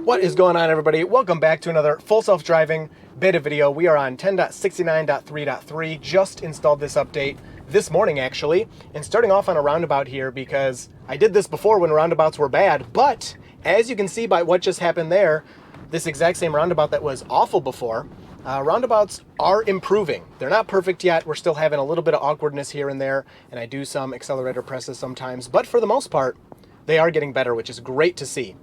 What is going on, everybody? Welcome back to another full self-driving beta video. We are on 10.69.3.3. Just installed this update this morning, actually, and starting off on a roundabout here because I did this before when roundabouts were bad, but as you can see by what just happened there, this exact same roundabout that was awful before, roundabouts are improving. They're not perfect yet. We're still having a little bit of awkwardness here and there, and I do some accelerator presses sometimes, but for the most part, they are getting better, which is great to see.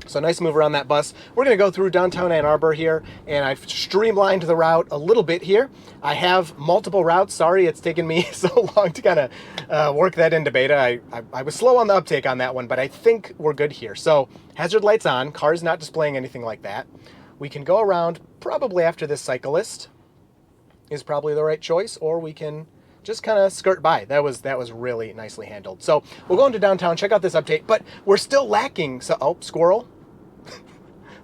So nice move around that bus. We're going to go through downtown Ann Arbor here, and I've streamlined the route a little bit here. I have multiple routes. Sorry it's taken me so long to kind of work that into beta. I was slow on the uptake on that one, but I think we're good here. So hazard lights on. Car's not displaying anything like that. We can go around probably after this cyclist is probably the right choice, or we can just kind of skirt by. That was really nicely handled. So we'll go into downtown, check out this update, but we're still lacking. So, oh, squirrel.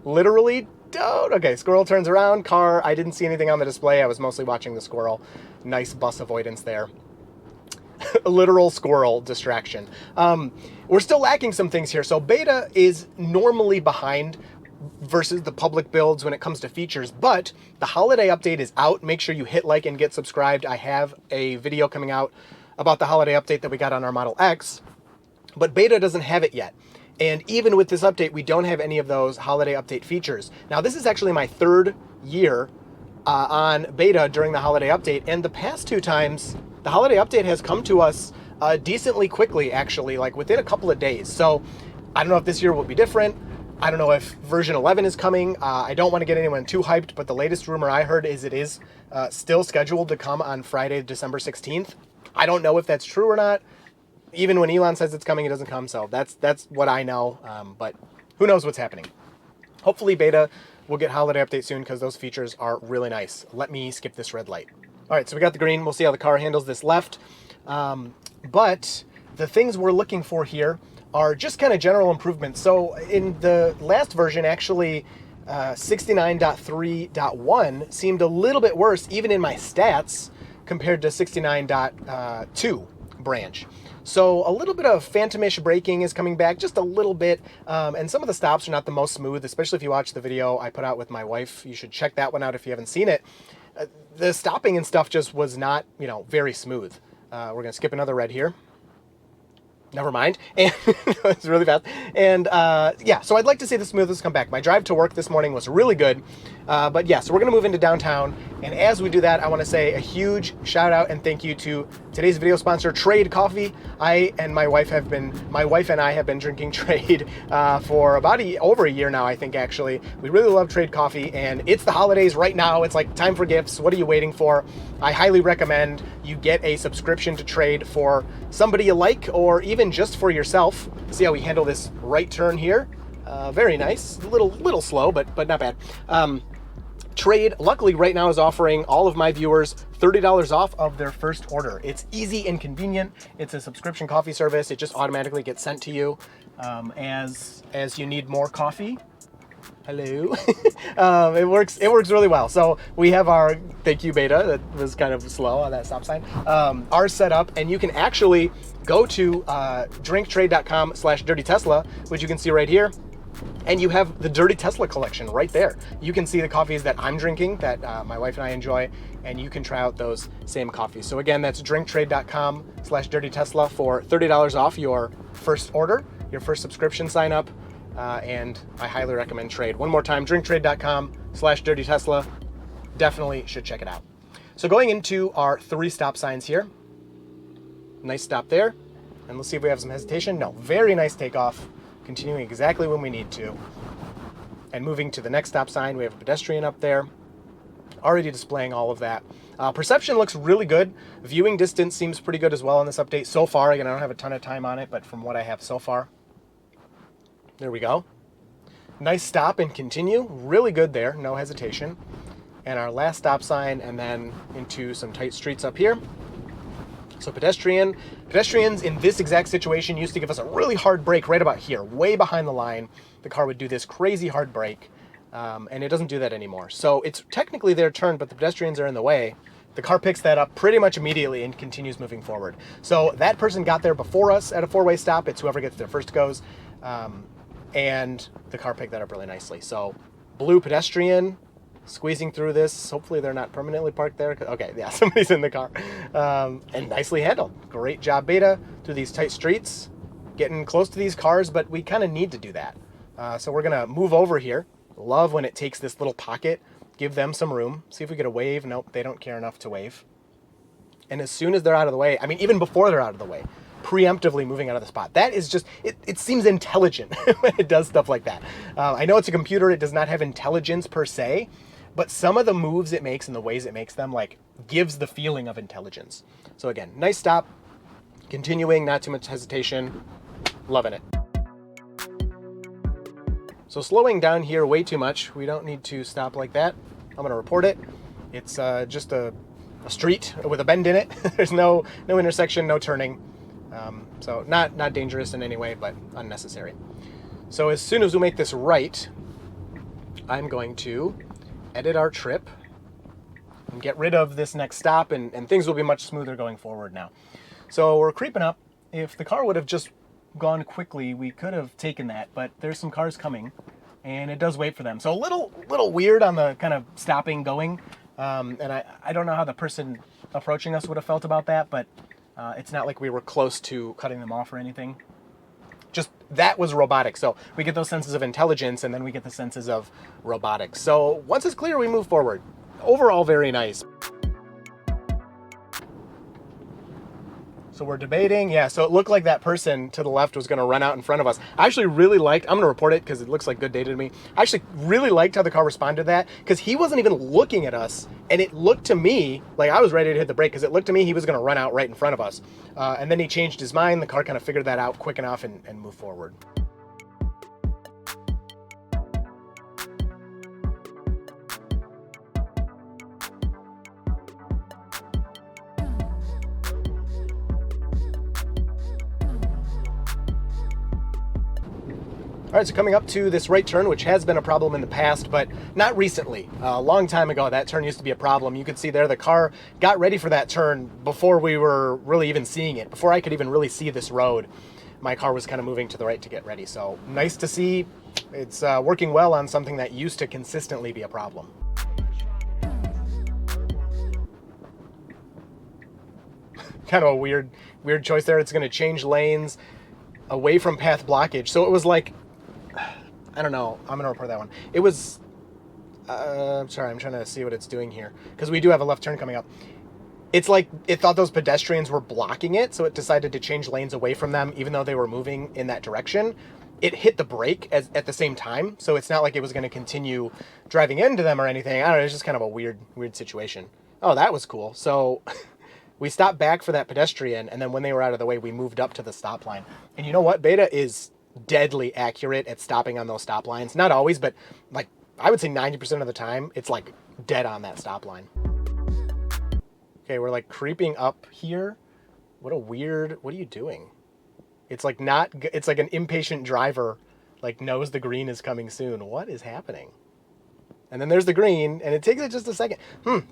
Literally don't. Okay, squirrel turns around. Car, I didn't see anything on the display. I was mostly watching the squirrel. Nice bus avoidance there. A literal squirrel distraction. We're still lacking some things here. So beta is normally behind versus the public builds when it comes to features, but the holiday update is out. Make sure you hit like and get subscribed. I have a video coming out about the holiday update that we got on our Model X, but beta doesn't have it yet. And even with this update, we don't have any of those holiday update features. Now, this is actually my third year on beta during the holiday update, and the past two times, the holiday update has come to us decently quickly, actually, like within a couple of days. So I don't know if this year will be different. I don't know if version 11 is coming. I don't want to get anyone too hyped, but the latest rumor I heard is it is still scheduled to come on Friday, December 16th. I don't know if that's true or not. Even when Elon says it's coming, it doesn't come. So that's what I know. But who knows what's happening. Hopefully beta will get holiday update soon because those features are really nice. Let me skip this red light. All right, so we got the green. We'll see how the car handles this left. But the things we're looking for here are just kind of general improvements. So in the last version, actually, 69.3.1 seemed a little bit worse, even in my stats, compared to 69.2 branch. So a little bit of phantomish braking is coming back, just a little bit, and some of the stops are not the most smooth, especially if you watch the video I put out with my wife. You should check that one out if you haven't seen it. The stopping and stuff just was not, very smooth. We're going to skip another red here. Never mind. And it's really fast. And yeah, so I'd like to see the smoothness come back. My drive to work this morning was really good. But yeah, so we're going to move into downtown. And as we do that, I want to say a huge shout out and thank you to today's video sponsor, Trade Coffee. My wife and I have been drinking Trade for about over a year now, I think, actually. We really love Trade Coffee, and it's the holidays right now. It's like time for gifts. What are you waiting for? I highly recommend you get a subscription to Trade for somebody you like, or even just for yourself. See how we handle this right turn here. Very nice. A little slow, but not bad. Trade, luckily, right now is offering all of my viewers $30 off of their first order. It's easy and convenient. It's a subscription coffee service. It just automatically gets sent to you as you need more coffee. Hello. It works really well. So we have our, thank you beta, that was kind of slow on that stop sign, ours set up, and you can actually go to drinktrade.com/dirty Tesla, which you can see right here. And you have the Dirty Tesla collection right there. You can see the coffees that I'm drinking, that my wife and I enjoy, and you can try out those same coffees. So again, that's drinktrade.com/dirty Tesla for $30 off your first order, your first subscription sign up, and I highly recommend Trade. One more time, drinktrade.com/dirty Tesla. Definitely should check it out. So going into our 3 stop signs here. Nice stop there. And let's see if we have some hesitation. No, very nice takeoff. Continuing exactly when we need to. And moving to the next stop sign, we have a pedestrian up there. Already displaying all of that. Perception looks really good. Viewing distance seems pretty good as well in this update so far. Again, I don't have a ton of time on it, but from what I have so far. There we go. Nice stop and continue. Really good there, no hesitation. And our last stop sign, and then into some tight streets up here. So pedestrians in this exact situation used to give us a really hard brake right about here, way behind the line. The car would do this crazy hard brake, and it doesn't do that anymore. So it's technically their turn, but the pedestrians are in the way. The car picks that up pretty much immediately and continues moving forward. So that person got there before us at a 4-way stop. It's whoever gets there first goes. and the car picked that up really nicely. So blue pedestrian squeezing through this. Hopefully they're not permanently parked there. Okay, yeah, somebody's in the car. And nicely handled. Great job, Beta, through these tight streets, getting close to these cars, but we kind of need to do that. So we're going to move over here. Love when it takes this little pocket, give them some room. See if we get a wave. Nope, they don't care enough to wave. And as soon as they're out of the way, I mean, even before they're out of the way, preemptively moving out of the spot. That is just, it seems intelligent when it does stuff like that. I know it's a computer. It does not have intelligence per se, but some of the moves it makes and the ways it makes them, like, gives the feeling of intelligence. So again, nice stop. Continuing, not too much hesitation. Loving it. So slowing down here way too much. We don't need to stop like that. I'm going to report it. It's just a street with a bend in it. There's no intersection, no turning. So not dangerous in any way, but unnecessary. So as soon as we make this right, I'm going to edit our trip and get rid of this next stop, and things will be much smoother going forward now. So we're creeping up. If the car would have just gone quickly, we could have taken that, but there's some cars coming, and it does wait for them. So a little weird on the kind of stopping going, and I don't know how the person approaching us would have felt about that, but it's not like we were close to cutting them off or anything. Just that was robotic. So we get those senses of intelligence, and then we get the senses of robotics. So once it's clear, we move forward. Overall, very nice. So we're debating. Yeah, so it looked like that person to the left was going to run out in front of us. I actually really liked, I'm going to report it because it looks like good data to me. I actually really liked how the car responded to that, because he wasn't even looking at us. And it looked to me like I was ready to hit the brake, because it looked to me he was going to run out right in front of us. And then he changed his mind. The car kind of figured that out quick enough and moved forward. All right, so coming up to this right turn, which has been a problem in the past, but not recently. A long time ago, that turn used to be a problem. You could see there the car got ready for that turn before we were really even seeing it. Before I could even really see this road, my car was kind of moving to the right to get ready. So nice to see it's working well on something that used to consistently be a problem. Kind of a weird choice there. It's going to change lanes away from path blockage. So it was like, I don't know. I'm going to report that one. It was, sorry, I'm trying to see what it's doing here, because we do have a left turn coming up. It's like it thought those pedestrians were blocking it, so it decided to change lanes away from them, even though they were moving in that direction. It hit the brake at the same time, so it's not like it was going to continue driving into them or anything. I don't know. It's just kind of a weird situation. Oh, that was cool. So we stopped back for that pedestrian, and then when they were out of the way, we moved up to the stop line. And you know what? Beta is deadly accurate at stopping on those stop lines. Not always, but like I would say 90% of the time, it's like dead on that stop line. Okay, we're like creeping up here. What are you doing? It's like it's like an impatient driver, like knows the green is coming soon. What is happening? And then there's the green, and it takes it just a second.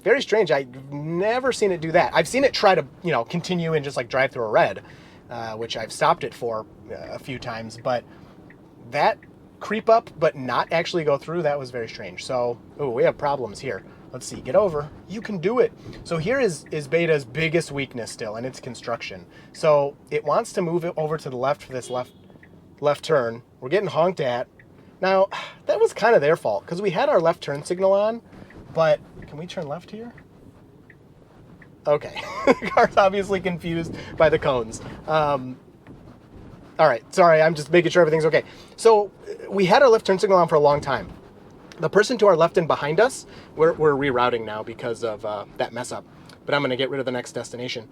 Very strange. I've never seen it do that. I've seen it try to, continue and just like drive through a red, which I've stopped it for a few times. But that creep up, but not actually go through, that was very strange. So, we have problems here. Let's see, get over. You can do it. So here is Beta's biggest weakness still, and it's construction. So it wants to move it over to the left for this left turn. We're getting honked at. Now, that was kind of their fault, because we had our left turn signal on, but can we turn left here? Okay, the car's obviously confused by the cones. All right, sorry, I'm just making sure everything's okay. So we had our left turn signal on for a long time. The person to our left and behind us, we're rerouting now because of that mess up, but I'm going to get rid of the next destination.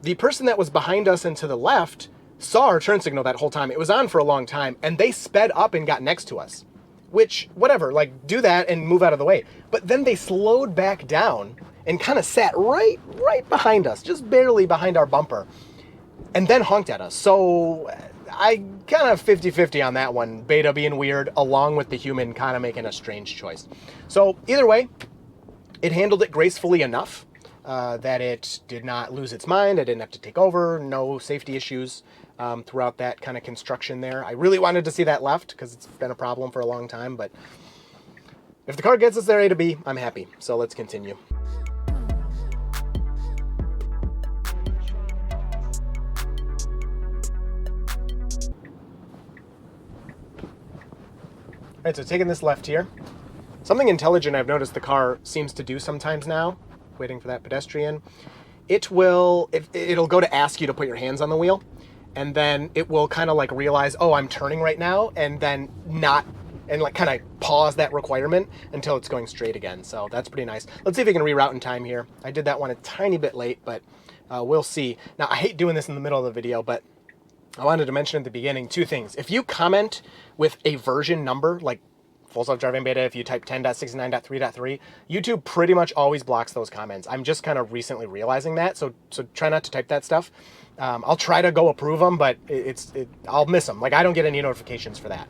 The person that was behind us and to the left saw our turn signal that whole time. It was on for a long time, and they sped up and got next to us, which, whatever, like, do that and move out of the way. But then they slowed back down and kind of sat right behind us, just barely behind our bumper, and then honked at us. So I kind of 50-50 on that one, Beta being weird, along with the human kind of making a strange choice. So either way, it handled it gracefully enough that it did not lose its mind. I didn't have to take over, no safety issues. throughout that kind of construction there. I really wanted to see that left because it's been a problem for a long time, but if the car gets us there A to B, I'm happy. So let's continue. All right, so taking this left here. Something intelligent I've noticed the car seems to do sometimes now, waiting for that pedestrian. It'll go to ask you to put your hands on the wheel, and then it will kind of like realize, oh, I'm turning right now, and then not, and like kind of pause that requirement until it's going straight again. So that's pretty nice. Let's see if we can reroute in time here. I did that one a tiny bit late, but we'll see. Now, I hate doing this in the middle of the video, but I wanted to mention at the beginning 2 things. If you comment with a version number, like full self-driving beta, if you type 10.69.3.3, YouTube pretty much always blocks those comments. I'm just kind of recently realizing that, so try not to type that stuff. I'll try to go approve them, but I'll miss them. Like, I don't get any notifications for that.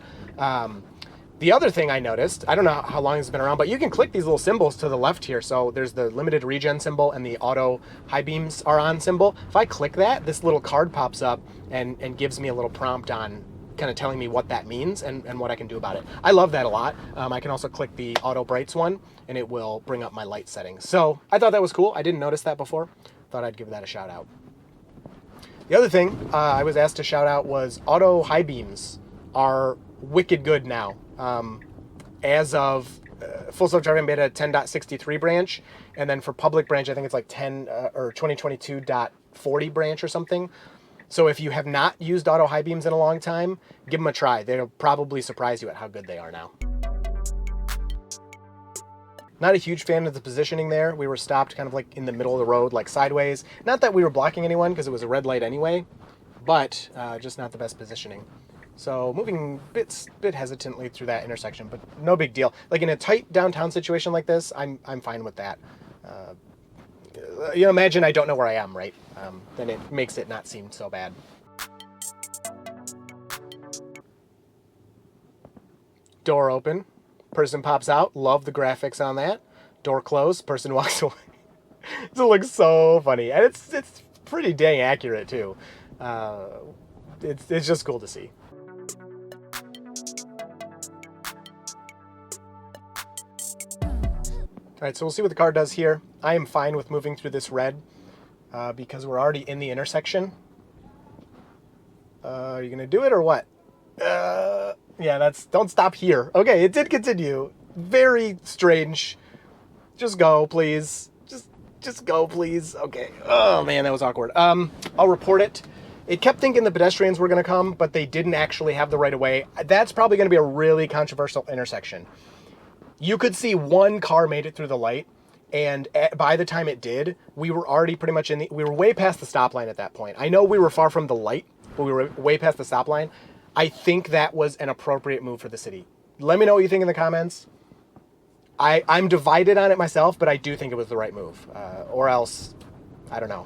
The other thing I noticed, I don't know how long it's been around, but you can click these little symbols to the left here. So there's the limited regen symbol and the auto high beams are on symbol. If I click that, this little card pops up and gives me a little prompt on kind of telling me what that means and what I can do about it. I love that a lot. I can also click the auto brights one and it will bring up my light settings. So I thought that was cool. I didn't notice that before. Thought I'd give that a shout out. The other thing I was asked to shout out was auto high beams are wicked good now. As of full self-driving beta 10.63 branch, and then for public branch, I think it's like 10 or 2022.40 branch or something. So if you have not used auto high beams in a long time, give them a try. They'll probably surprise you at how good they are now. Not a huge fan of the positioning there. We were stopped kind of like in the middle of the road, like sideways. Not that we were blocking anyone because it was a red light anyway, but just not the best positioning. So moving bit hesitantly through that intersection, but no big deal. Like in a tight downtown situation like this, I'm fine with that. Imagine I don't know where I am, right? Then it makes it not seem so bad. Door open, person pops out. Love the graphics on that. Door closed, person walks away. It looks so funny, and it's pretty dang accurate too. It's just cool to see. All right, so we'll see what the car does here. I am fine with moving through this red because we're already in the intersection. Are you gonna do it or what? Yeah, don't stop here. Okay, it did continue. Very strange. Just go, please. Just go, please. Okay. Oh man, that was awkward. I'll report it. It kept thinking the pedestrians were gonna come, but they didn't actually have the right of way. That's probably gonna be a really controversial intersection. You could see one car made it through the light, and by the time it did, we were already pretty much we were way past the stop line at that point. I know we were far from the light, but we were way past the stop line. I think that was an appropriate move for the city. Let me know what you think in the comments. I'm divided on it myself, but I do think it was the right move. Or else, I don't know.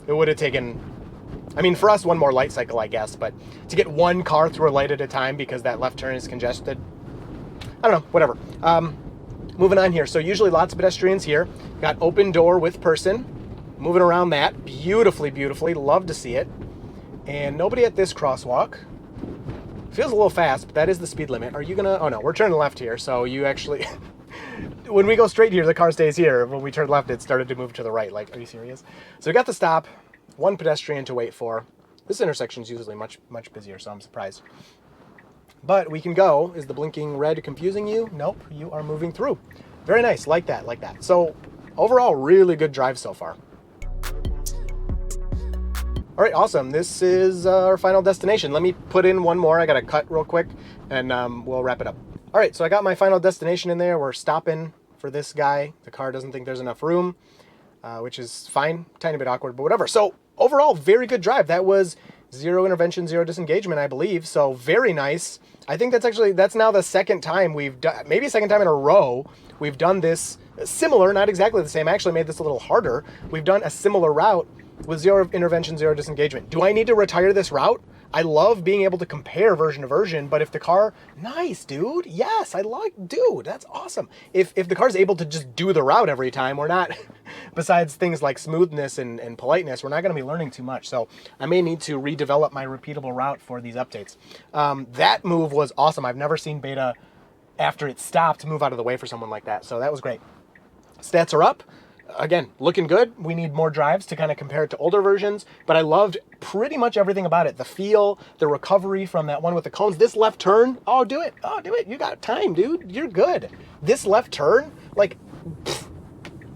It would have taken, I mean, for us, one more light cycle, I guess, but to get one car through a light at a time because that left turn is congested, I don't know, whatever. Moving on here. So usually lots of pedestrians here. Got open door with person. Moving around that beautifully. Love to see it. And nobody at this crosswalk. Feels a little fast, but that is the speed limit. Are you gonna, oh no, we're turning left here. So you actually, when we go straight here, the car stays here. When we turn left, it started to move to the right. Like, are you serious? So we got the stop. One pedestrian to wait for. This intersection is usually much busier, so I'm surprised. But we can go. Is the blinking red confusing you? Nope, you are moving through. Very nice, like that. So overall, really good drive so far. All right, awesome. This is our final destination. Let me put in one more. I got to cut real quick and we'll wrap it up. All right, so I got my final destination in there. We're stopping for this guy. The car doesn't think there's enough room, which is fine. Tiny bit awkward, but whatever. So overall, very good drive. That was 0 intervention, 0 disengagement, I believe. So very nice. I think that's now the second time we've done, maybe second time in a row, we've done this similar, not exactly the same. I actually made this a little harder. We've done a similar route with 0 intervention, 0 disengagement. Do I need to retire this route? I love being able to compare version to version, but if the car, nice, dude. Yes, dude, that's awesome. If the car's able to just do the route every time, we're not, besides things like smoothness and politeness, we're not going to be learning too much. So I may need to redevelop my repeatable route for these updates. That move was awesome. I've never seen beta, after it stopped, move out of the way for someone like that. So that was great. Stats are up. Again, looking good. We need more drives to kind of compare it to older versions, but I loved pretty much everything about it. The feel, the recovery from that one with the cones. This left turn, oh, do it. Oh, do it. You got time, dude. You're good. This left turn, like, pff,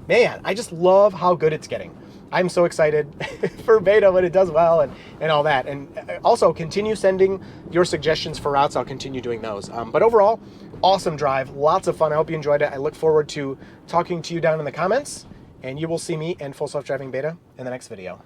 man, I just love how good it's getting. I'm so excited for beta when it does well and all that. And also continue sending your suggestions for routes. I'll continue doing those. But overall, awesome drive. Lots of fun. I hope you enjoyed it. I look forward to talking to you down in the comments. And you will see me in Full Self-Driving Beta in the next video.